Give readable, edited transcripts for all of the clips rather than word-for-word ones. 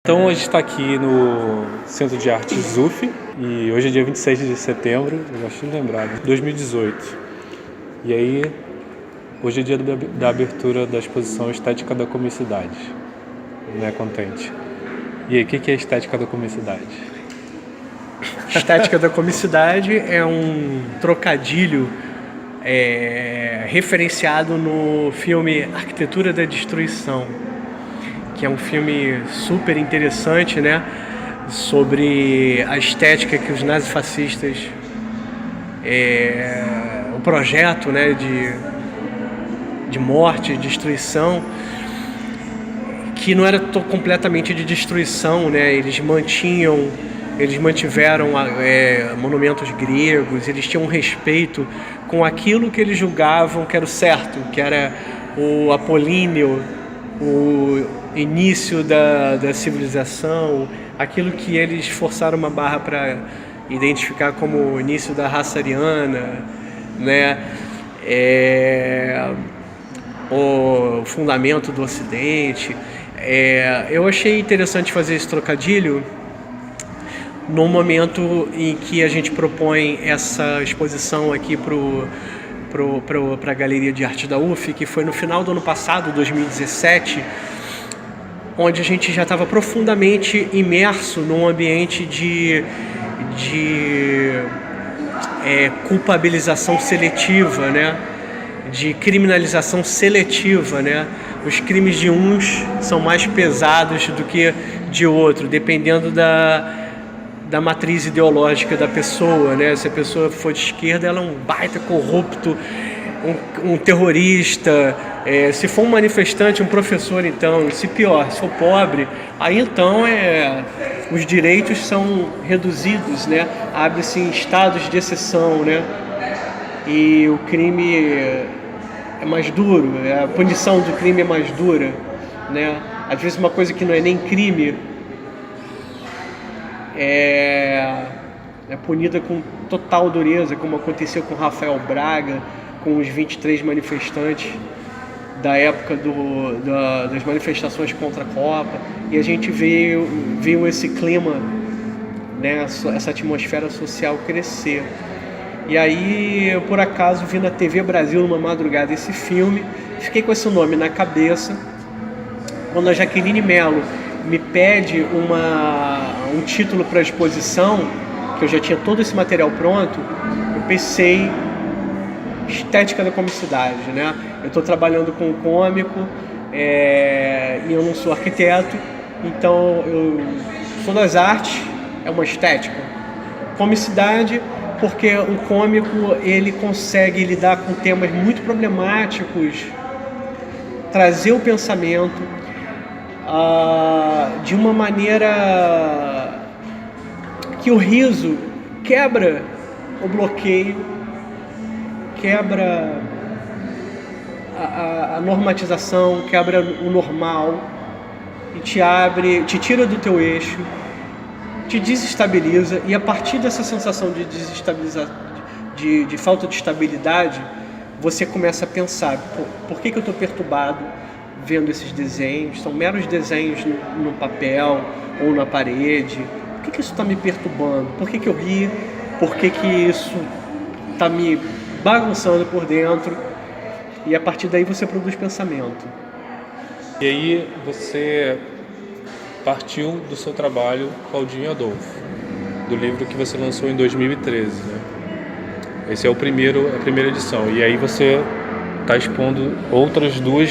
Então a gente está aqui no Centro de Arte ZUF e hoje é dia 26 de setembro, eu gosto de lembrar, 2018. E aí, hoje é dia da abertura da exposição Estética da Comicidade, né, Contente. E aí, o que é Estética da Comicidade? Estética da Comicidade é um trocadilho referenciado no filme Arquitetura da Destruição, que é um filme super interessante, né, sobre a estética que os nazifascistas, o projeto, né, de morte, de destruição, que não era completamente de destruição, né, eles mantiveram monumentos gregos, eles tinham um respeito com aquilo que eles julgavam que era o certo, que era o apolíneo, o início da civilização, aquilo que eles forçaram uma barra para identificar como o início da raça ariana, né? O fundamento do Ocidente. Eu achei interessante fazer esse trocadilho no momento em que a gente propõe essa exposição aqui para a Galeria de Arte da UF, que foi no final do ano passado, 2017, onde a gente já estava profundamente imerso num ambiente de culpabilização seletiva, né? De criminalização seletiva, né? Os crimes de uns são mais pesados do que de outro, dependendo da matriz ideológica da pessoa, né? Se a pessoa for de esquerda, ela é um baita corrupto, um terrorista. Se for um manifestante, um professor, então, se for pobre, aí então os direitos são reduzidos, né? Abre-se em estados de exceção, né? E o crime é mais duro, a punição do crime é mais dura, né? Às vezes uma coisa que não é nem crime é punida com total dureza, como aconteceu com Rafael Braga, com os 23 manifestantes da época das manifestações contra a Copa, e a gente viu esse clima, né, essa atmosfera social crescer. E aí, eu, por acaso, vi na TV Brasil numa madrugada esse filme, fiquei com esse nome na cabeça. Quando a Jaqueline Mello me pede um título para a exposição, que eu já tinha todo esse material pronto, eu pensei Estética da Comicidade, né? Eu estou trabalhando com um cômico e eu não sou arquiteto, então eu sou das artes, é uma estética. Comicidade, porque o cômico ele consegue lidar com temas muito problemáticos, trazer o pensamento de uma maneira que o riso quebra o bloqueio, quebra a normatização, quebra o normal e te tira do teu eixo, te desestabiliza, e a partir dessa sensação de desestabilizar, de falta de estabilidade, você começa a pensar, por que eu estou perturbado vendo esses desenhos? São meros desenhos no papel ou na parede. Por que isso está me perturbando? Por que eu ri? Por que isso está me bagunçando por dentro? E a partir daí você produz pensamento. E aí você partiu do seu trabalho Claudinho Adolfo, do livro que você lançou em 2013, né? Esse é a primeira edição. E aí você está expondo outras duas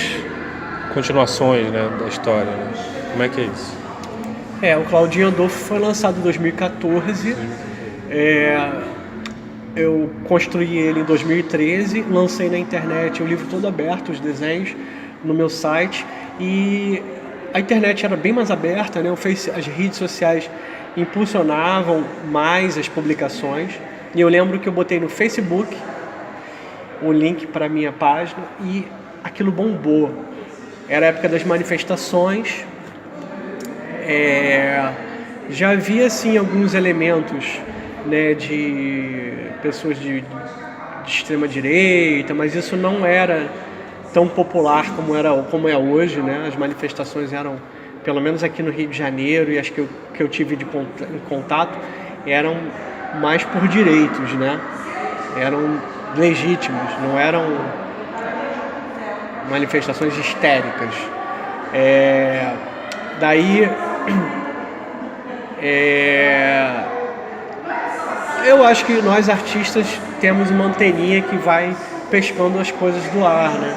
continuações, né, da história, né? Como é que é isso? O Claudinho Adolfo foi lançado em 2014. Eu construí ele em 2013, lancei na internet o livro todo aberto, os desenhos, no meu site, e a internet era bem mais aberta, né? As redes sociais impulsionavam mais as publicações, e eu lembro que eu botei no Facebook o link para a minha página e aquilo bombou. Era a época das manifestações, já havia assim alguns elementos, né, de pessoas de extrema direita, mas isso não era tão popular como é hoje, né? As manifestações eram pelo menos aqui no Rio de Janeiro, e acho que eu tive em contato, eram mais por direitos, né? Eram legítimos, não eram manifestações histéricas. Daí eu acho que nós artistas temos uma anteninha que vai pescando as coisas do ar, né?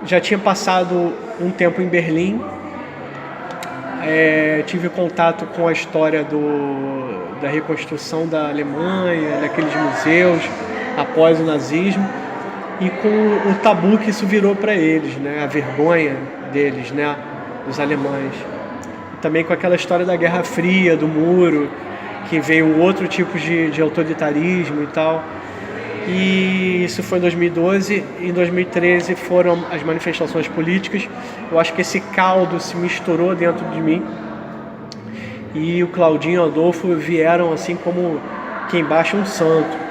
Já tinha passado um tempo em Berlim, tive contato com a história da reconstrução da Alemanha, daqueles museus após o nazismo, e com o tabu que isso virou para eles, né? A vergonha deles, né? Dos alemães. E também com aquela história da Guerra Fria, do muro, que veio um outro tipo de autoritarismo e tal. E isso foi em 2012. Em 2013 foram as manifestações políticas. Eu acho que esse caldo se misturou dentro de mim, e o Claudinho e o Adolfo vieram assim como quem baixa um santo.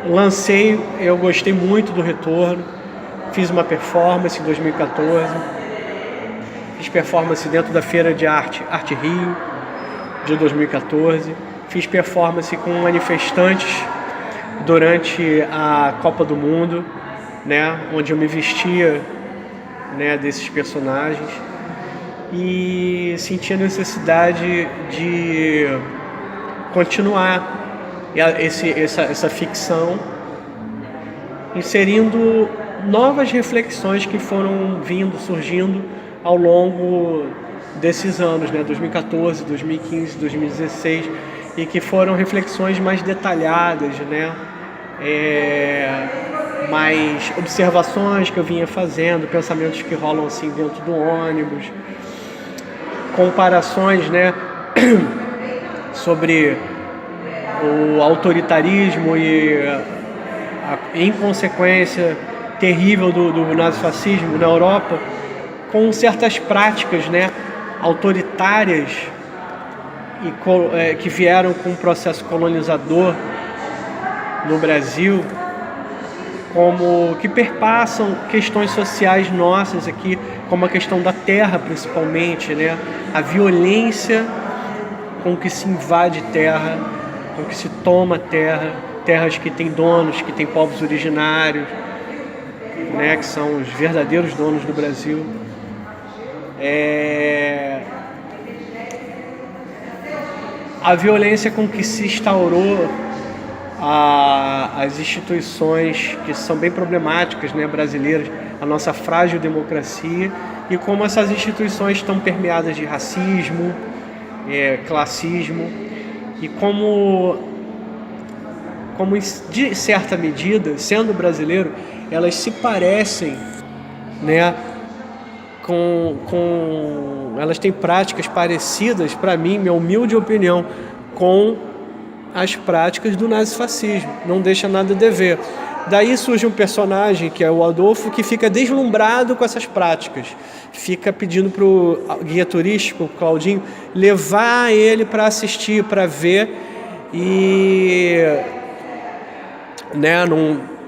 Lancei, eu gostei muito do retorno, fiz uma performance em 2014, fiz performance dentro da Feira de Arte Rio de 2014, fiz performance com manifestantes durante a Copa do Mundo, né, onde eu me vestia, né, desses personagens, e senti a necessidade de continuar essa ficção, inserindo novas reflexões que foram surgindo ao longo desses anos, né, 2014, 2015, 2016, e que foram reflexões mais detalhadas, né, mais observações que eu vinha fazendo, pensamentos que rolam assim dentro do ônibus, comparações, né, sobre o autoritarismo e a inconsequência terrível do nazifascismo na Europa, com certas práticas, né, autoritárias e que vieram com um processo colonizador no Brasil, como que perpassam questões sociais nossas aqui, como a questão da terra principalmente, né, a violência com que se invade terra, com que se toma terra, terras que têm donos, que têm povos originários, né, que são os verdadeiros donos do Brasil. A violência com que se instaurou as instituições que são bem problemáticas, né, brasileiras, a nossa frágil democracia, e como essas instituições estão permeadas de racismo, classismo, e como de certa medida, sendo brasileiro, elas se parecem, né, elas têm práticas parecidas, para mim, minha humilde opinião, com as práticas do nazifascismo, não deixa nada a dever. Daí surge um personagem, que é o Adolfo, que fica deslumbrado com essas práticas, fica pedindo para o guia turístico, o Claudinho, levar ele para assistir, para ver, e, né,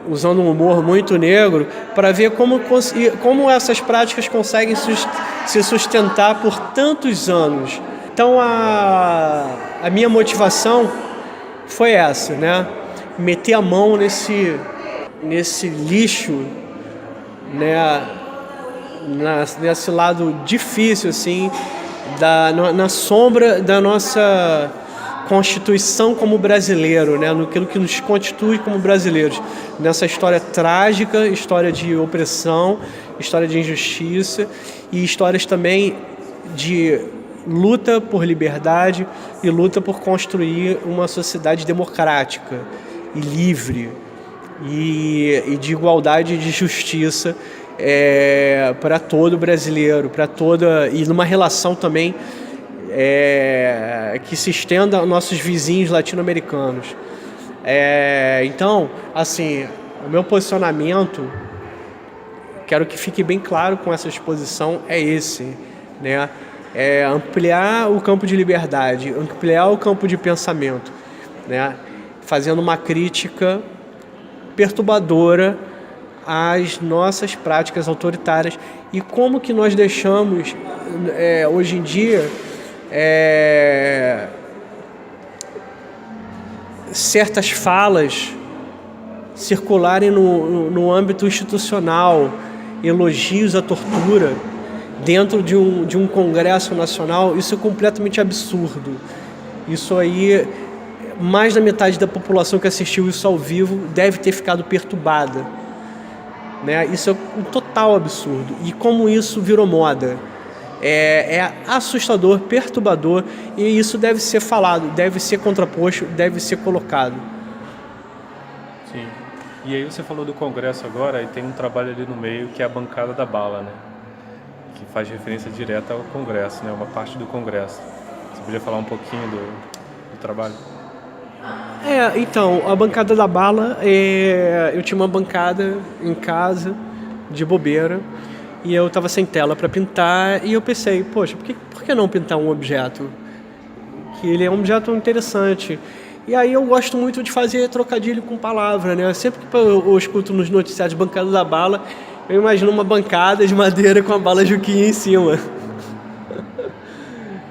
usando um humor muito negro, para ver como essas práticas conseguem se sustentar por tantos anos. Então a minha motivação foi essa, né? Meter a mão nesse lixo, né? Nesse lado difícil, assim, na sombra da nossa constituição como brasileiro, né? Naquilo que nos constitui como brasileiros, nessa história trágica, história de opressão, história de injustiça, e histórias também de luta por liberdade e luta por construir uma sociedade democrática e livre e de igualdade e de justiça para todo brasileiro, e numa relação também que se estenda aos nossos vizinhos latino-americanos. Então, assim, o meu posicionamento, quero que fique bem claro com essa exposição, é esse, né? Ampliar o campo de liberdade, ampliar o campo de pensamento, né? Fazendo uma crítica perturbadora às nossas práticas autoritárias e como que nós deixamos, hoje em dia, certas falas circularem no âmbito institucional, elogios à tortura, dentro de um Congresso Nacional. Isso é completamente absurdo. Isso aí, mais da metade da população que assistiu isso ao vivo deve ter ficado perturbada, né? Isso é um total absurdo. E como isso virou moda, é assustador, perturbador, e isso deve ser falado, deve ser contraposto, deve ser colocado. Sim. E aí você falou do Congresso agora, e tem um trabalho ali no meio que é a bancada da bala, né? Que faz referência direta ao Congresso, né? Uma parte do Congresso. Você podia falar um pouquinho do trabalho? Então, a bancada da bala, eu tinha uma bancada em casa, de bobeira, e eu estava sem tela para pintar, e eu pensei, poxa, por que não pintar um objeto? Que ele é um objeto interessante. E aí eu gosto muito de fazer trocadilho com palavra, né? Sempre que eu escuto nos noticiários bancada da bala, eu imagino uma bancada de madeira com a bala Juquinha em cima.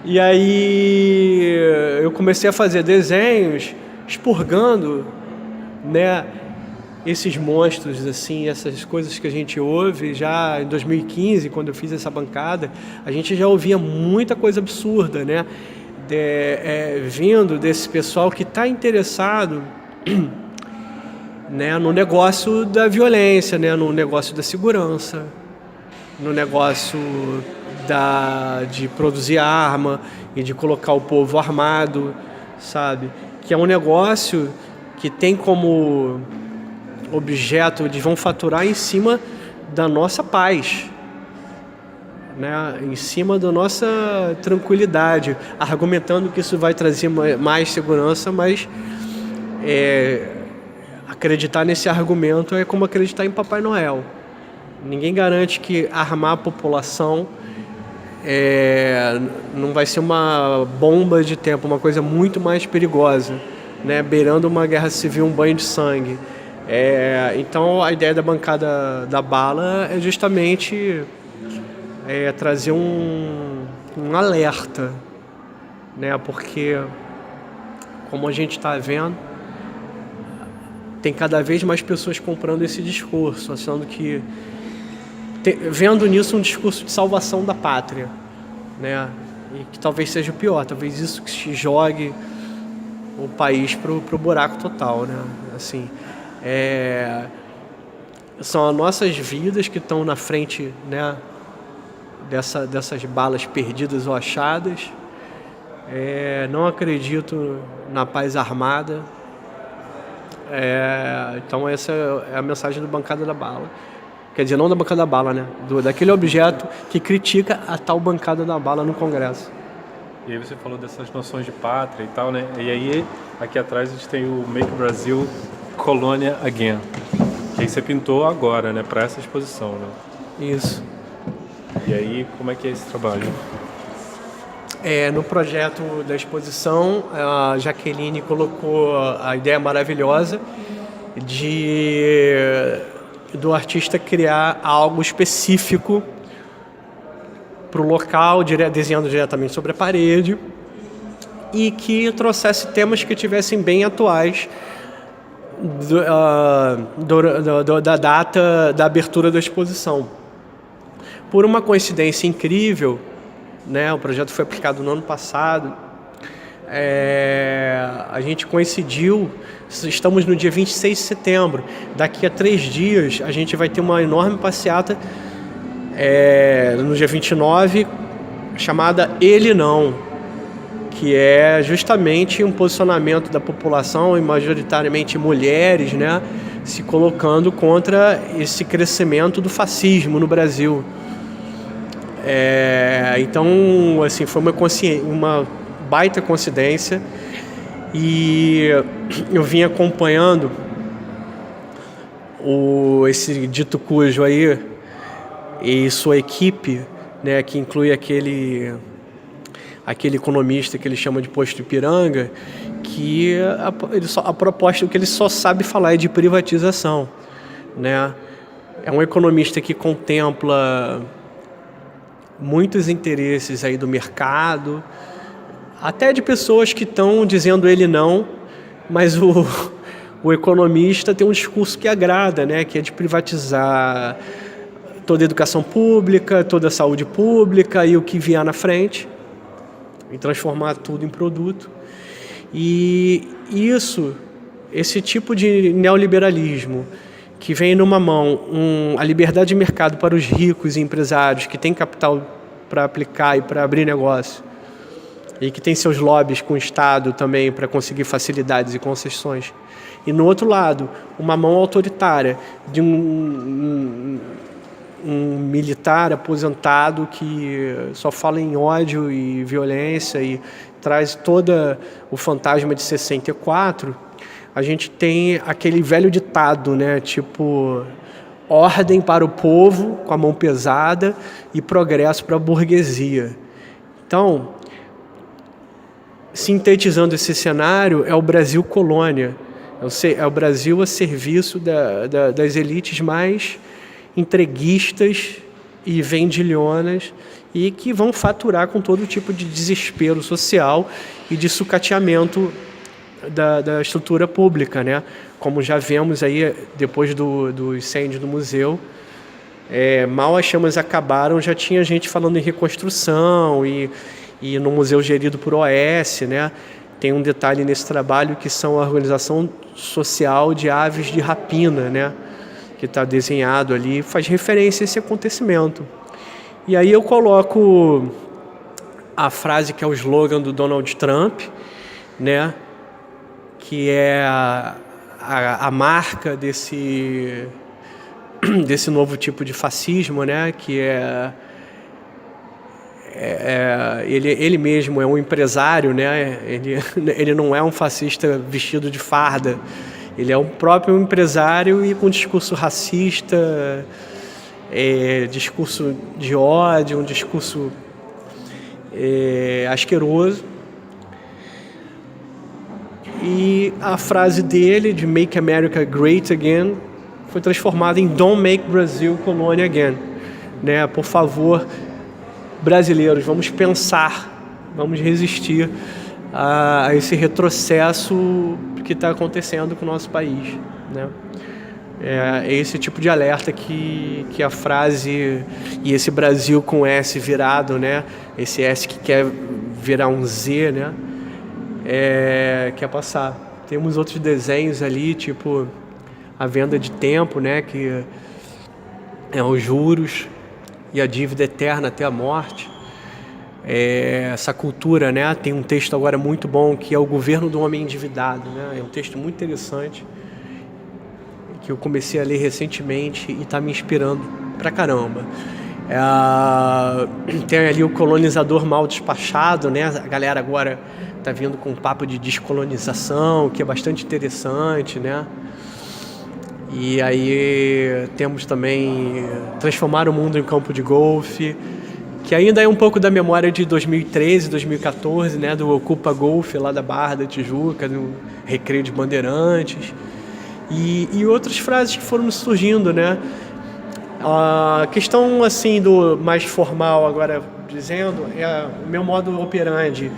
E aí eu comecei a fazer desenhos expurgando, né, esses monstros, assim, essas coisas que a gente ouve. Já em 2015, quando eu fiz essa bancada, a gente já ouvia muita coisa absurda, né, vindo desse pessoal que está interessado, né, no negócio da violência, né, no negócio da segurança, no negócio de produzir arma e de colocar o povo armado, sabe? Que é um negócio que tem como objeto, eles vão faturar em cima da nossa paz, né? Em cima da nossa tranquilidade, argumentando que isso vai trazer mais segurança, mas acreditar nesse argumento é como acreditar em Papai Noel. Ninguém garante que armar a população não vai ser uma bomba de tempo, uma coisa muito mais perigosa, né? Beirando uma guerra civil, um banho de sangue. Então a ideia da bancada da bala é justamente trazer um alerta, né? Porque, como a gente está vendo, tem cada vez mais pessoas comprando esse discurso, achando que vendo nisso um discurso de salvação da pátria, né? E que talvez seja o pior, talvez isso que se jogue o país pro buraco total, né? Assim, são as nossas vidas que estão na frente, né, dessas balas perdidas ou achadas. Não acredito na paz armada. Então essa é a mensagem do Bancada da Bala. Quer dizer, não da bancada da bala, né? Daquele objeto que critica a tal bancada da bala no Congresso. E aí você falou dessas noções de pátria e tal, né? E aí, aqui atrás, a gente tem o Make Brazil Colônia Again. Que aí você pintou agora, né? Para essa exposição, né? Isso. E aí, como é que é esse trabalho? No projeto da exposição, a Jaqueline colocou a ideia maravilhosa do artista criar algo específico para o local, desenhando diretamente sobre a parede, e que trouxesse temas que tivessem bem atuais da data da abertura da exposição. Por uma coincidência incrível, né, o projeto foi aplicado no ano passado, a gente coincidiu, estamos no dia 26 de setembro, daqui a 3 dias a gente vai ter uma enorme passeata no dia 29, chamada Ele Não, que é justamente um posicionamento da população, e majoritariamente mulheres, né, se colocando contra esse crescimento do fascismo no Brasil. Então, assim, foi uma baita coincidência, e eu vim acompanhando esse dito cujo aí e sua equipe, né, que inclui aquele economista que ele chama de Posto Ipiranga, que a proposta que ele só sabe falar é de privatização, né? É um economista que contempla muitos interesses aí do mercado, até de pessoas que estão dizendo ele não, mas o economista tem um discurso que agrada, né? Que é de privatizar toda a educação pública, toda a saúde pública e o que vier na frente, e transformar tudo em produto. E esse tipo de neoliberalismo que vem numa mão a liberdade de mercado para os ricos e empresários que têm capital para aplicar e para abrir negócio, e que tem seus lobbies com o Estado também para conseguir facilidades e concessões. E no outro lado, uma mão autoritária de um militar aposentado que só fala em ódio e violência e traz todo o fantasma de 64, a gente tem aquele velho ditado, né? Tipo, ordem para o povo com a mão pesada e progresso para a burguesia. Então, sintetizando esse cenário, é o Brasil colônia, é o Brasil a serviço das elites mais entreguistas e vendilhonas e que vão faturar com todo tipo de desespero social e de sucateamento da estrutura pública, né? Como já vemos aí depois do incêndio do museu, mal as chamas acabaram, já tinha gente falando em reconstrução e no museu gerido por OS, né? Tem um detalhe nesse trabalho que são a organização social de aves de rapina, né? Que está desenhado ali, faz referência a esse acontecimento. E aí eu coloco a frase que é o slogan do Donald Trump, né? Que é a marca desse novo tipo de fascismo, né? Que ele mesmo é um empresário, né? Ele não é um fascista vestido de farda. Ele é um próprio empresário e com discurso racista, discurso de ódio, um discurso asqueroso. E a frase dele, de Make America Great Again, foi transformada em Don't Make Brazil Colônia Again. Né? Por favor, brasileiros, vamos pensar, vamos resistir a esse retrocesso que está acontecendo com o nosso país, né? É esse tipo de alerta que a frase e esse Brasil com S virado, né? Esse S que quer virar um Z, né? Quer passar. Temos outros desenhos ali, tipo a venda de tempo, né? Que é os juros e a dívida eterna até a morte. Essa cultura, né? Tem um texto agora muito bom que é o Governo do Homem Endividado, né? É um texto muito interessante que eu comecei a ler recentemente e está me inspirando pra caramba. Tem ali o colonizador mal despachado, né? A galera agora está vindo com um papo de descolonização, que é bastante interessante, né? E aí temos também Transformar o Mundo em Campo de Golfe, que ainda é um pouco da memória de 2013, 2014, né, do Ocupa Golfe lá da Barra da Tijuca, do Recreio de Bandeirantes, e outras frases que foram surgindo, né. A questão, assim, do mais formal agora dizendo, o meu modo operandi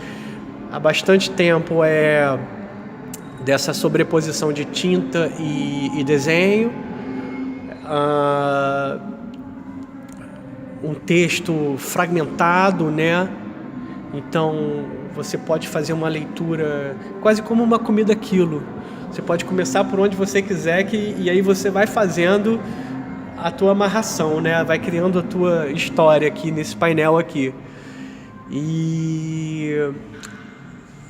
há bastante tempo dessa sobreposição de tinta e desenho, um texto fragmentado, né? Então você pode fazer uma leitura quase como uma comida quilo. Você pode começar por onde você quiser e aí você vai fazendo a tua amarração, né? Vai criando a tua história aqui nesse painel aqui. E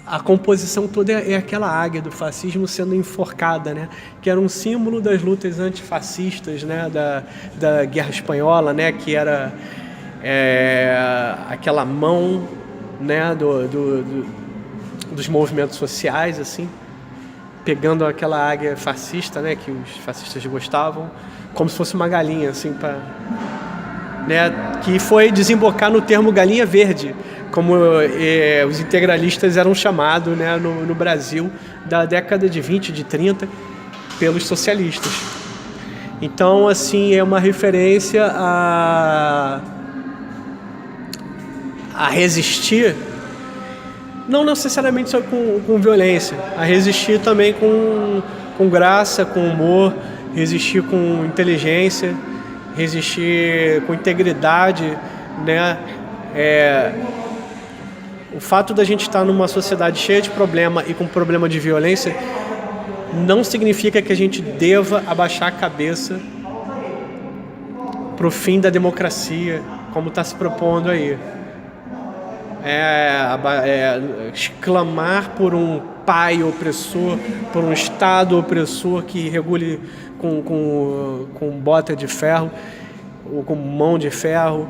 a composição toda é aquela águia do fascismo sendo enforcada, né? Que era um símbolo das lutas antifascistas, né? Da Guerra Espanhola, né? Que era aquela mão, né? Dos movimentos sociais, assim, pegando aquela águia fascista, né? Que os fascistas gostavam, como se fosse uma galinha, assim, né? Que foi desembocar no termo galinha verde, como os integralistas eram chamados, né, no Brasil da década de 20, de 30, pelos socialistas. Então, assim, é uma referência a resistir, não necessariamente só com violência, a resistir também com graça, com humor, resistir com inteligência, resistir com integridade, né? O fato da gente estar numa sociedade cheia de problema e com problema de violência não significa que a gente deva abaixar a cabeça para o fim da democracia, como está se propondo aí. Clamar por um pai opressor, por um Estado opressor que regule com bota de ferro ou com mão de ferro.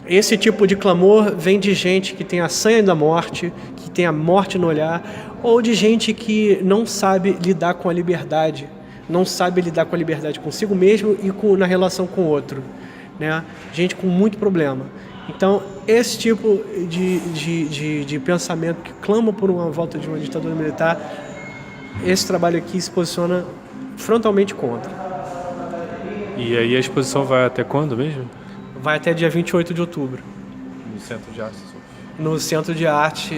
Esse tipo de clamor vem de gente que tem a sanha da morte, que tem a morte no olhar, ou de gente que não sabe lidar com a liberdade, não sabe lidar com a liberdade consigo mesmo e na relação com o outro, né? Gente com muito problema. Então, esse tipo de pensamento que clama por uma volta de uma ditadura militar, esse trabalho aqui se posiciona frontalmente contra. E aí a exposição vai até quando mesmo? Vai até dia 28 de outubro. No Centro de Arte? No Centro de Arte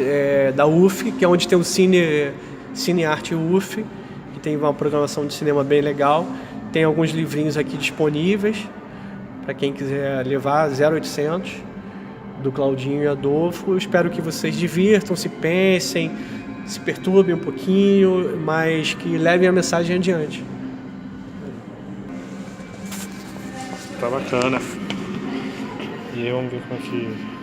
da UF, que é onde tem o Cine Arte UF, que tem uma programação de cinema bem legal. Tem alguns livrinhos aqui disponíveis, para quem quiser levar, 0800, do Claudinho e Adolfo. Eu espero que vocês divirtam, se pensem, se perturbem um pouquinho, mas que levem a mensagem adiante. Tá bacana. E aí vamos ver como é que